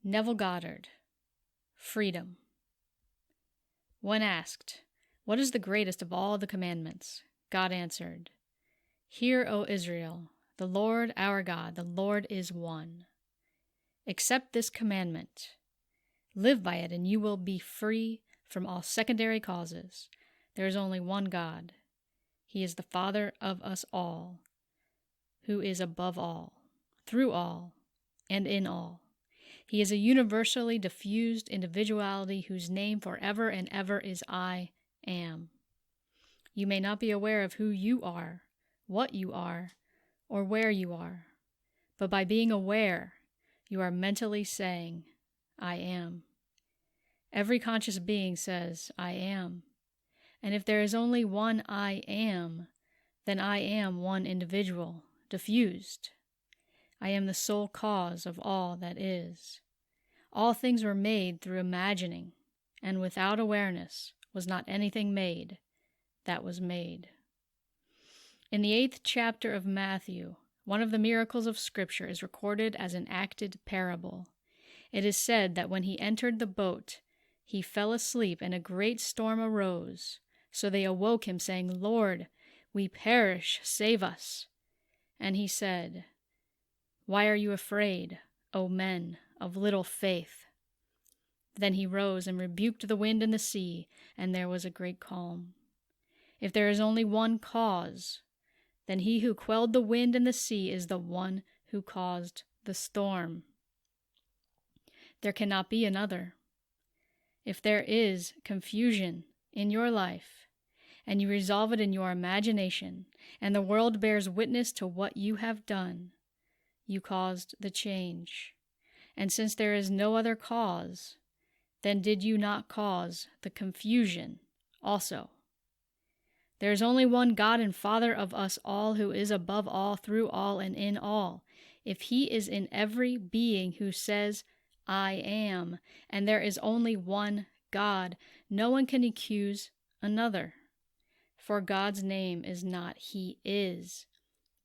Neville Goddard, Freedom. When asked, "What is the greatest of all the commandments?" God answered, "Hear, O Israel, the Lord our God, the Lord is one. Accept this commandment. Live by it, and you will be free from all secondary causes. There is only one God. He is the Father of us all, who is above all, through all, and in all. He is a universally diffused individuality whose name forever and ever is I am. You may not be aware of who you are, what you are, or where you are, but by being aware, you are mentally saying, I am. Every conscious being says, I am. And if there is only one I am, then I am one individual, diffused. I am the sole cause of all that is. All things were made through imagining, and without awareness was not anything made that was made. In the 8th chapter of Matthew, one of the miracles of Scripture is recorded as an acted parable. It is said that when he entered the boat, he fell asleep, and a great storm arose. So they awoke him, saying, Lord, we perish, save us. And he said, Why are you afraid, O men of little faith? Then he rose and rebuked the wind and the sea, and there was a great calm. If there is only one cause, then he who quelled the wind and the sea is the one who caused the storm. There cannot be another. If there is confusion in your life, and you resolve it in your imagination, and the world bears witness to what you have done, you caused the change. And since there is no other cause, then did you not cause the confusion also? There is only one God and Father of us all, who is above all, through all, and in all. If he is in every being who says, I am, and there is only one God, no one can accuse another. For God's name is not He is,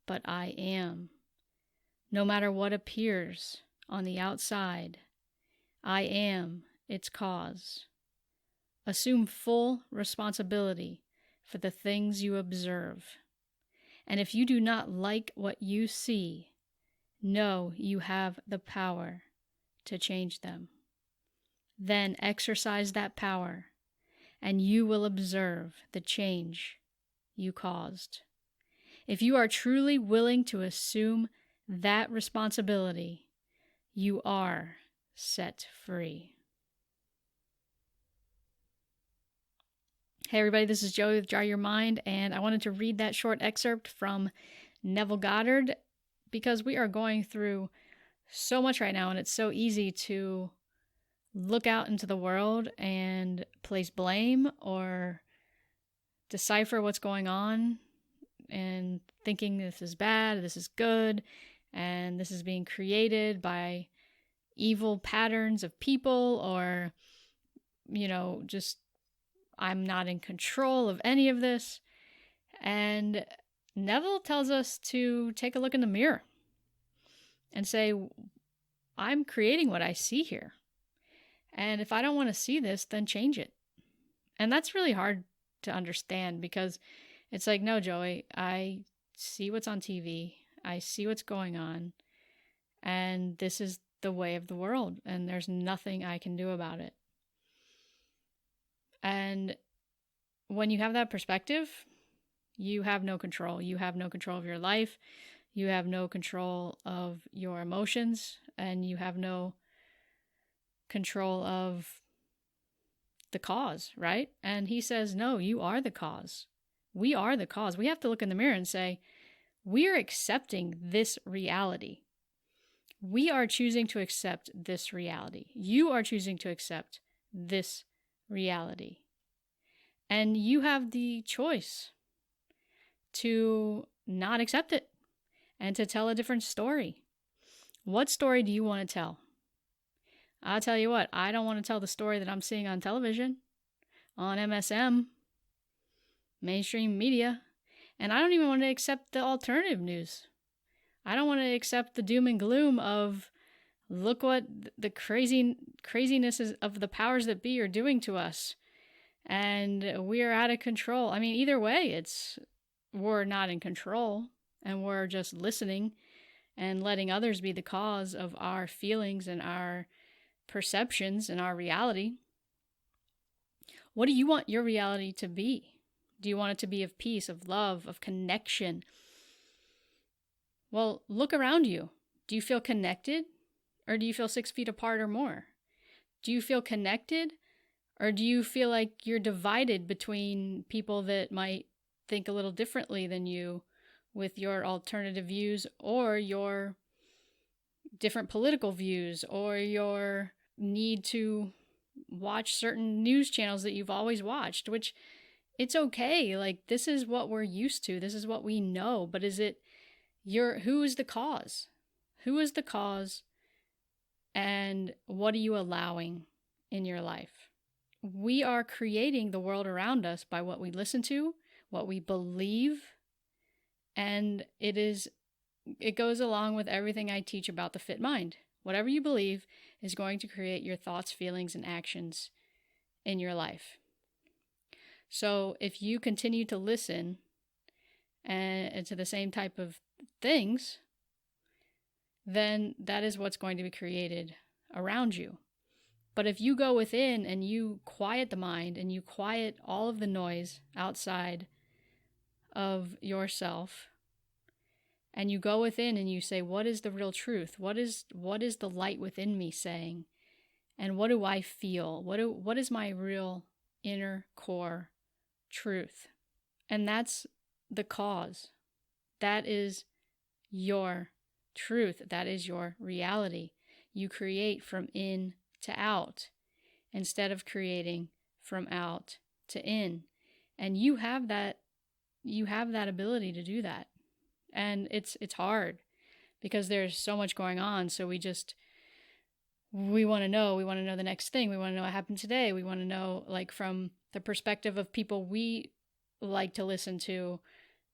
but I am. No matter what appears on the outside, I am its cause. Assume full responsibility for the things you observe. And if you do not like what you see, know you have the power to change them. Then exercise that power, and you will observe the change you caused. If you are truly willing to assume that responsibility, you are set free. Hey everybody, this is Joey with Jar Your Mind, and I wanted to read that short excerpt from Neville Goddard because we are going through so much right now, and it's so easy to look out into the world and place blame or decipher what's going on and thinking this is bad, this is good, and this is being created by evil patterns of people, or, just I'm not in control of any of this. And Neville tells us to take a look in the mirror and say, I'm creating what I see here. And if I don't want to see this, then change it. And that's really hard to understand because it's like, no, Joey, I see what's on TV. I see what's going on. And this is the way of the world. And there's nothing I can do about it. And when you have that perspective, you have no control. You have no control of your life. You have no control of your emotions. And you have no control of the cause, right? And he says, no, you are the cause. We are the cause. We have to look in the mirror and say, we are accepting this reality. We are choosing to accept this reality. You are choosing to accept this reality. And you have the choice to not accept it and to tell a different story. What story do you want to tell? I'll tell you what, I don't want to tell the story that I'm seeing on television, on MSM, mainstream media, and I don't even want to accept the alternative news. I don't want to accept the doom and gloom of Look what the craziness of the powers that be are doing to us. And we are out of control. I mean, either way, we're not in control, and we're just listening and letting others be the cause of our feelings and our perceptions and our reality. What do you want your reality to be? Do you want it to be of peace, of love, of connection? Well, look around you. Do you feel connected, or do you feel 6 feet apart or more? Do you feel connected, or do you feel like you're divided between people that might think a little differently than you with your alternative views, or your different political views, or your need to watch certain news channels that you've always watched, which it's okay. Like, this is what we're used to. This is what we know. But who is the cause? Who is the cause? And what are you allowing in your life? We are creating the world around us by what we listen to, what we believe, and it goes along with everything I teach about the fit mind. Whatever you believe is going to create your thoughts, feelings, and actions in your life. So if you continue to listen and to the same type of things, then that is what's going to be created around you. But if you go within and you quiet the mind and you quiet all of the noise outside of yourself, and you go within and you say, what is the real truth? What is the light within me saying? And what do I feel? What is my real inner core truth? And that's the cause. That is your truth. That is your reality. You create from in to out instead of creating from out to in. And you have that ability to do that. And it's hard because there's so much going on. So we want to know the next thing. We want to know what happened today. We want to know, like, from the perspective of people we like to listen to,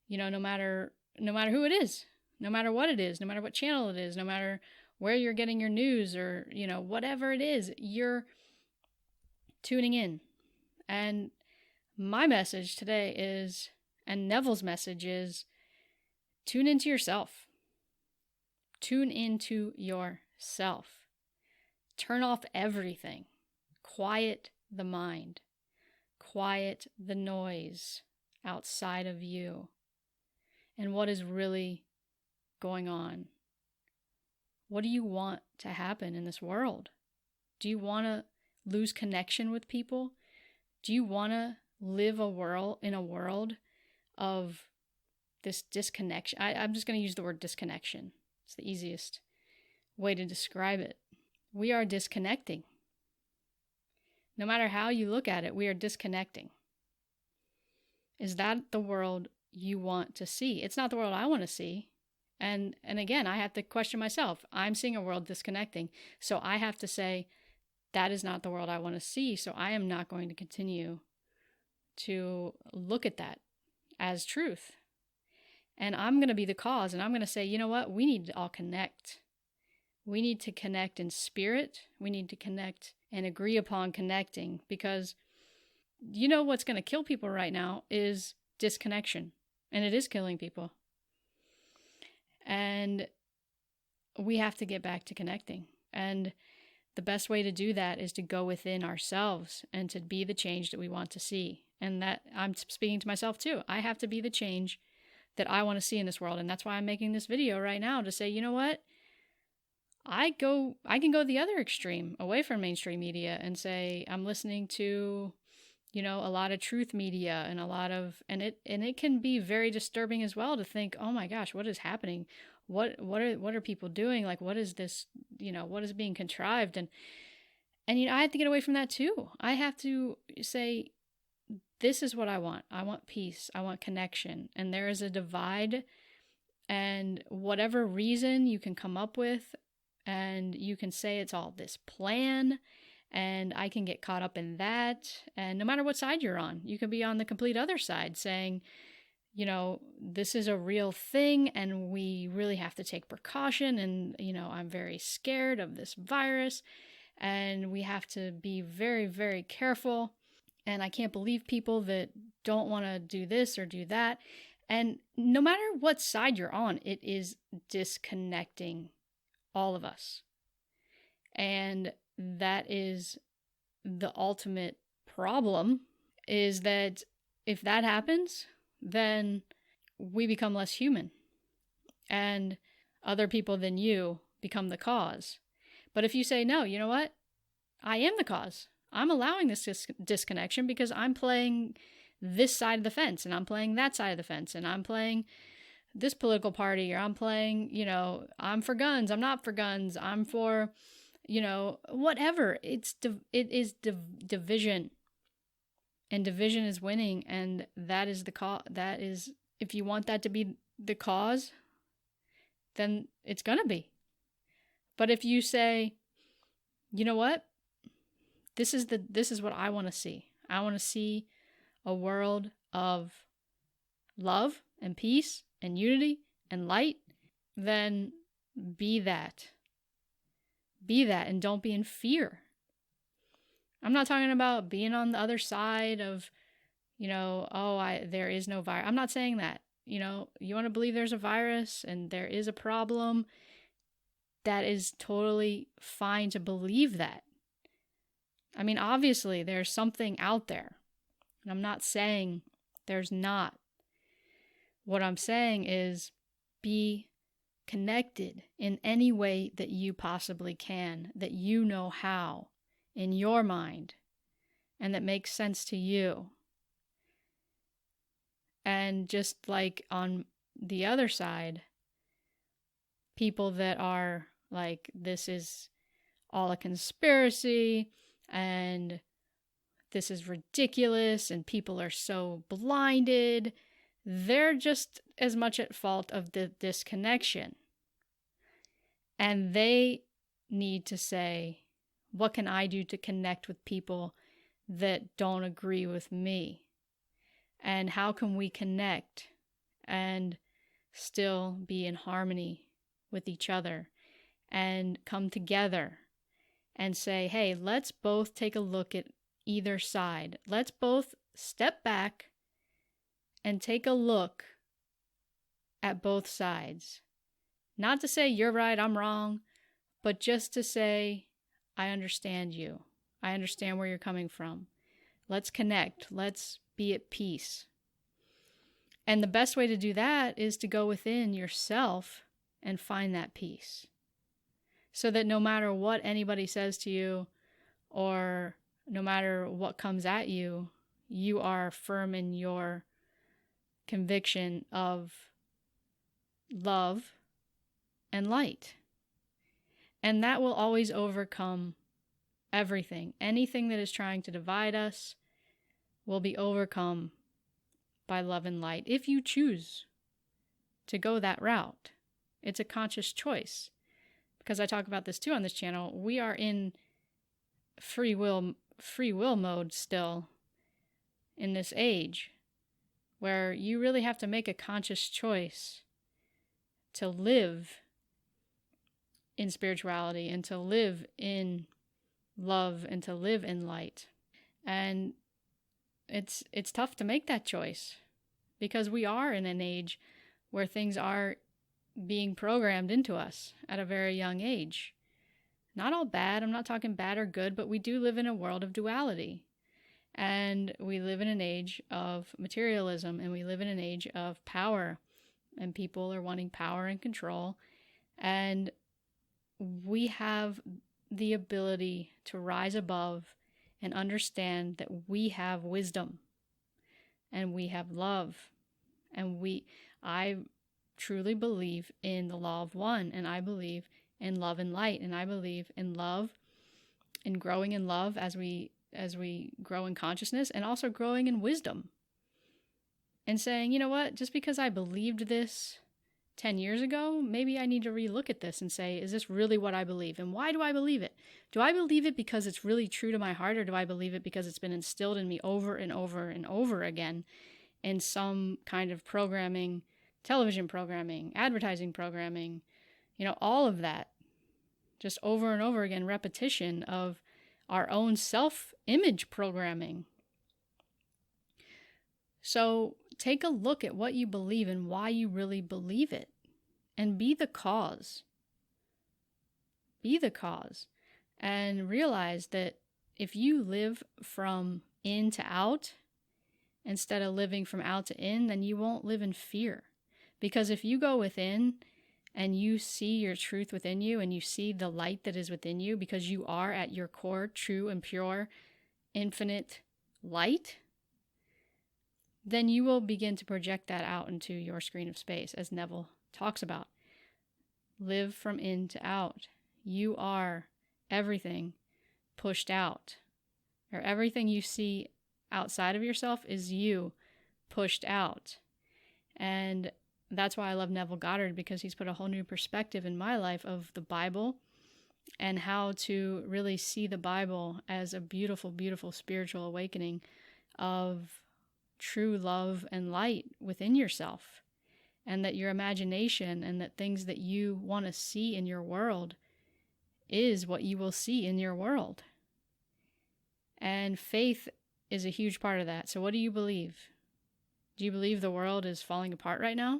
no matter who it is, no matter what it is, no matter what channel it is, no matter where you're getting your news, or, whatever it is, you're tuning in. And my message today is, and Neville's message is, tune into yourself. Tune into yourself. Turn off everything. Quiet the mind. Quiet the noise outside of you and what is really going on. What do you want to happen in this world? Do you want to lose connection with people? Do you want to live in a world of this disconnection? I'm just going to use the word disconnection. It's the easiest way to describe it. We are disconnecting. No matter how you look at it, we are disconnecting. Is that the world you want to see? It's not the world I want to see. And again, I have to question myself. I'm seeing a world disconnecting. So I have to say, that is not the world I want to see. So I am not going to continue to look at that as truth. And I'm going to be the cause. And I'm going to say, you know what? We need to all connect. We need to connect in spirit. We need to connect and agree upon connecting, because what's going to kill people right now is disconnection. And it is killing people. And we have to get back to connecting. And the best way to do that is to go within ourselves and to be the change that we want to see. And that I'm speaking to myself too. I have to be the change that I want to see in this world. And that's why I'm making this video right now, to say, you know what? I can go the other extreme, away from mainstream media, and say I'm listening to, a lot of truth media and it can be very disturbing as well to think, oh my gosh, what is happening? What are people doing? Like, what is this, what is being contrived? And I have to get away from that too. I have to say, this is what I want. I want peace. I want connection. And there is a divide, and whatever reason you can come up with, and you can say it's all this plan, and I can get caught up in that. And no matter what side you're on, you can be on the complete other side saying, this is a real thing and we really have to take precaution. And, I'm very scared of this virus and we have to be very, very careful. And I can't believe people that don't want to do this or do that. And no matter what side you're on, it is disconnecting all of us. And that is the ultimate problem, is that if that happens, then we become less human. And other people than you become the cause. But if you say, no, you know what? I am the cause. I'm allowing this disconnection because I'm playing this side of the fence and I'm playing that side of the fence and I'm playing this political party, or I'm playing, I'm for guns, I'm not for guns, I'm for, whatever. It is division, and division is winning. And that is the cause. That is, if you want that to be the cause, then it's going to be. But if you say, you know what? This is what I want to see. I want to see a world of love and peace and unity and light. Then be that. Be that, and don't be in fear. I'm not talking about being on the other side of, there is no virus. I'm not saying that. You want to believe there's a virus and there is a problem. That is totally fine to believe that. I mean, obviously, there's something out there. And I'm not saying there's not. What I'm saying is be connected in any way that you possibly can, that you know how, in your mind, and that makes sense to you. And just like on the other side, people that are like, this is all a conspiracy, and this is ridiculous, and people are so blinded, they're just as much at fault of the disconnection. And they need to say, what can I do to connect with people that don't agree with me? And how can we connect and still be in harmony with each other and come together and say, hey, let's both take a look at either side. Let's both step back and take a look at both sides. Not to say you're right, I'm wrong, but just to say, I understand you. I understand where you're coming from. Let's connect. Let's be at peace. And the best way to do that is to go within yourself and find that peace. So that no matter what anybody says to you, or no matter what comes at you, you are firm in your conviction of love and light. And that will always overcome everything. Anything that is trying to divide us will be overcome by love and light if you choose to go that route. It's a conscious choice. Because I talk about this too on this channel, we are in free will mode still in this age, where you really have to make a conscious choice to live in spirituality and to live in love and to live in light. And it's tough to make that choice, because we are in an age where things are being programmed into us at a very young age. Not all bad, I'm not talking bad or good, but we do live in a world of duality. And we live in an age of materialism, and we live in an age of power, and people are wanting power and control. And we have the ability to rise above and understand that we have wisdom and we have love. And I truly believe in the law of one, and I believe in love and light, and I believe in love, in growing in love as we grow in consciousness, and also growing in wisdom. And saying, you know what, just because I believed this 10 years ago, maybe I need to relook at this and say, is this really what I believe? And why do I believe it? Do I believe it because it's really true to my heart, or do I believe it because it's been instilled in me over and over and over again in some kind of programming, television programming, advertising programming, all of that. Just over and over again, repetition of our own self-image programming. So take a look at what you believe and why you really believe it, and be the cause. Be the cause. And realize that if you live from in to out, instead of living from out to in, then you won't live in fear. Because if you go within and you see your truth within you, and you see the light that is within you, because you are at your core true and pure, infinite light, then you will begin to project that out into your screen of space, as Neville talks about. Live from in to out. You are everything pushed out, or everything you see outside of yourself is you pushed out. And that's why I love Neville Goddard, because he's put a whole new perspective in my life of the Bible and how to really see the Bible as a beautiful, beautiful spiritual awakening of true love and light within yourself. And that your imagination and that things that you want to see in your world is what you will see in your world. And faith is a huge part of that. So what do you believe? Do you believe the world is falling apart right now?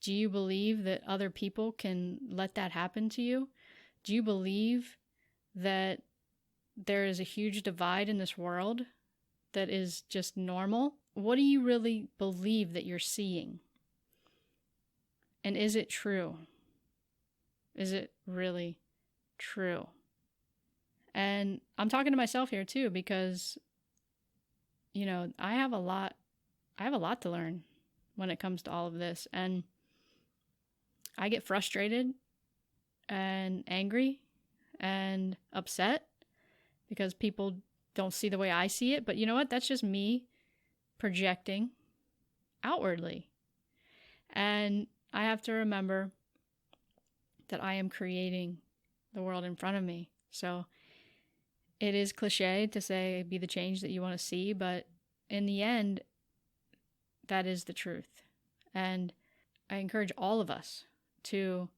Do you believe that other people can let that happen to you? Do you believe that there is a huge divide in this world that is just normal? What do you really believe that you're seeing? And is it true? Is it really true? And I'm talking to myself here too, because, I have a lot to learn when it comes to all of this. And I get frustrated and angry and upset because people don't see the way I see it. But you know what? That's just me projecting outwardly. And I have to remember that I am creating the world in front of me. So it is cliche to say, be the change that you want to see, but in the end, that is the truth. And I encourage all of us to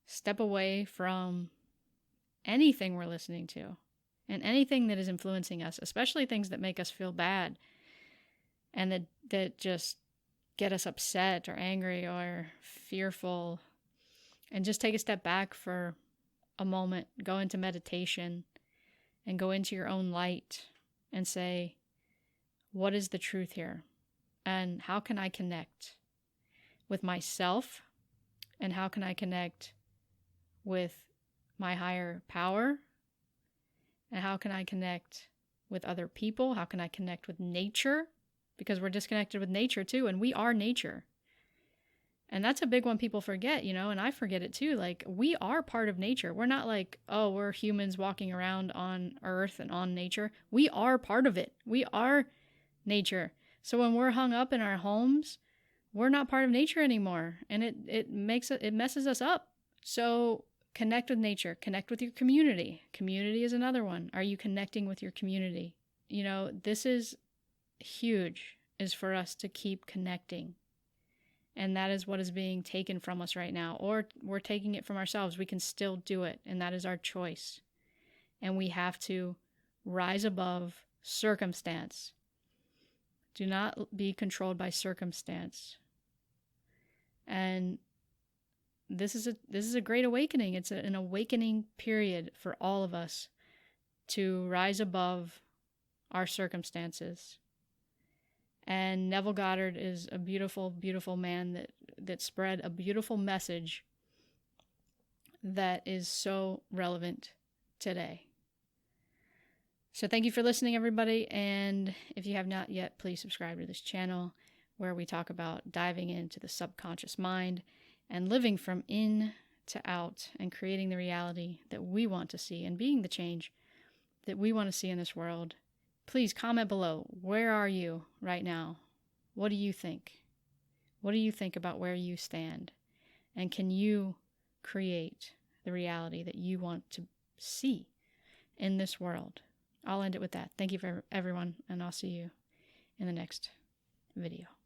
step away from anything we're listening to and anything that is influencing us, especially things that make us feel bad and that just get us upset or angry or fearful, and just take a step back for a moment, go into meditation and go into your own light and say, what is the truth here? And how can I connect with myself? And how can I connect with my higher power? And how can I connect with other people? How can I connect with nature? Because we're disconnected with nature too, and we are nature. And that's a big one people forget, and I forget it too. Like, we are part of nature. We're not like, oh, we're humans walking around on Earth and on nature. We are part of it. We are nature. So when we're hung up in our homes, we're not part of nature anymore. And it messes us up. So connect with nature. Connect with your community. Community is another one. Are you connecting with your community? This is huge, is for us to keep connecting. And that is what is being taken from us right now. Or we're taking it from ourselves. We can still do it. And that is our choice. And we have to rise above circumstance. Do not be controlled by circumstance. And this is a great awakening. It's an awakening period for all of us to rise above our circumstances. And Neville Goddard is a beautiful, beautiful man that spread a beautiful message that is so relevant today. So thank you for listening, everybody. And if you have not yet, please subscribe to this channel where we talk about diving into the subconscious mind and living from in to out and creating the reality that we want to see and being the change that we want to see in this world. Please comment below. Where are you right now? What do you think? What do you think about where you stand? And can you create the reality that you want to see in this world? I'll end it with that. Thank you for everyone, and I'll see you in the next video.